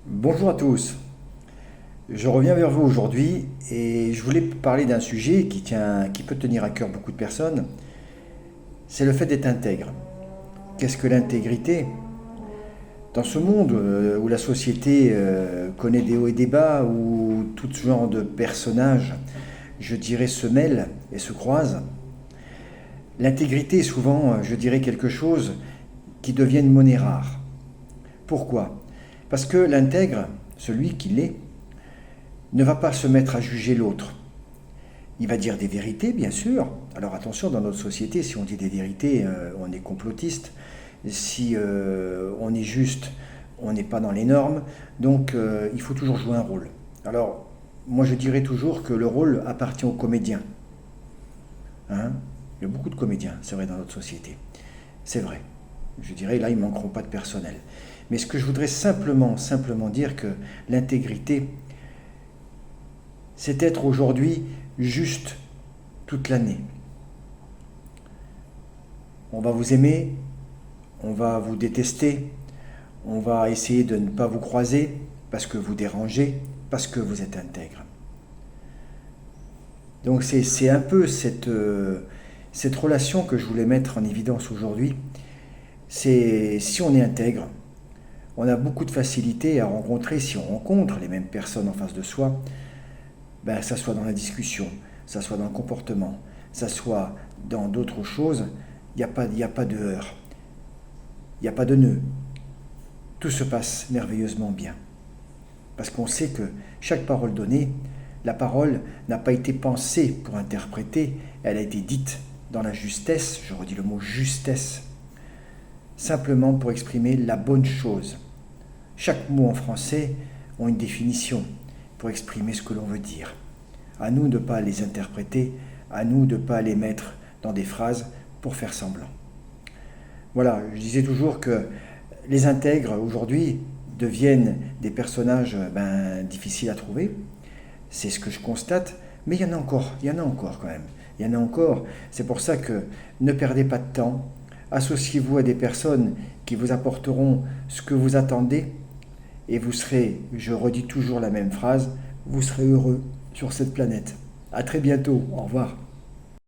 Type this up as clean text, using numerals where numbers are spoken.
Bonjour à tous, je reviens vers vous aujourd'hui et je voulais parler d'un sujet qui peut tenir à cœur beaucoup de personnes, c'est le fait d'être intègre. Qu'est-ce que l'intégrité? Dans ce monde où la société connaît des hauts et des bas, où tout genre de personnages, je dirais, se mêlent et se croisent, l'intégrité est souvent, je dirais, quelque chose qui devient une monnaie rare. Pourquoi? Parce que l'intègre, celui qui l'est, ne va pas se mettre à juger l'autre. Il va dire des vérités, bien sûr. Alors attention, dans notre société, si on dit des vérités, on est complotiste. Si on est juste, on n'est pas dans les normes. Donc il faut toujours jouer un rôle. Alors moi je dirais toujours que le rôle appartient aux comédiens. Hein. Il y a beaucoup de comédiens, c'est vrai, dans notre société. C'est vrai. Je dirais là, ils ne manqueront pas de personnel. Mais ce que je voudrais simplement dire que l'intégrité, c'est être aujourd'hui juste toute l'année. On va vous aimer, on va vous détester, on va essayer de ne pas vous croiser parce que vous dérangez, parce que vous êtes intègre. Donc c'est un peu cette relation que je voulais mettre en évidence aujourd'hui. C'est si on est intègre, on a beaucoup de facilité à rencontrer, si on rencontre les mêmes personnes en face de soi, ben, ça soit dans la discussion, ça soit dans le comportement, ça soit dans d'autres choses, il y a pas de heurts, il n'y a pas de nœud. Tout se passe merveilleusement bien. Parce qu'on sait que chaque parole donnée, la parole n'a pas été pensée pour interpréter, elle a été dite dans la justesse, je redis le mot justesse, simplement pour exprimer la bonne chose. Chaque mot en français a une définition pour exprimer ce que l'on veut dire. À nous de ne pas les interpréter, à nous de ne pas les mettre dans des phrases pour faire semblant. Voilà, je disais toujours que les intègres aujourd'hui deviennent des personnages difficiles à trouver. C'est ce que je constate, mais il y en a encore quand même. Il y en a encore. C'est pour ça que ne perdez pas de temps. Associez-vous à des personnes qui vous apporteront ce que vous attendez et vous serez, je redis toujours la même phrase, vous serez heureux sur cette planète. À très bientôt. Au revoir.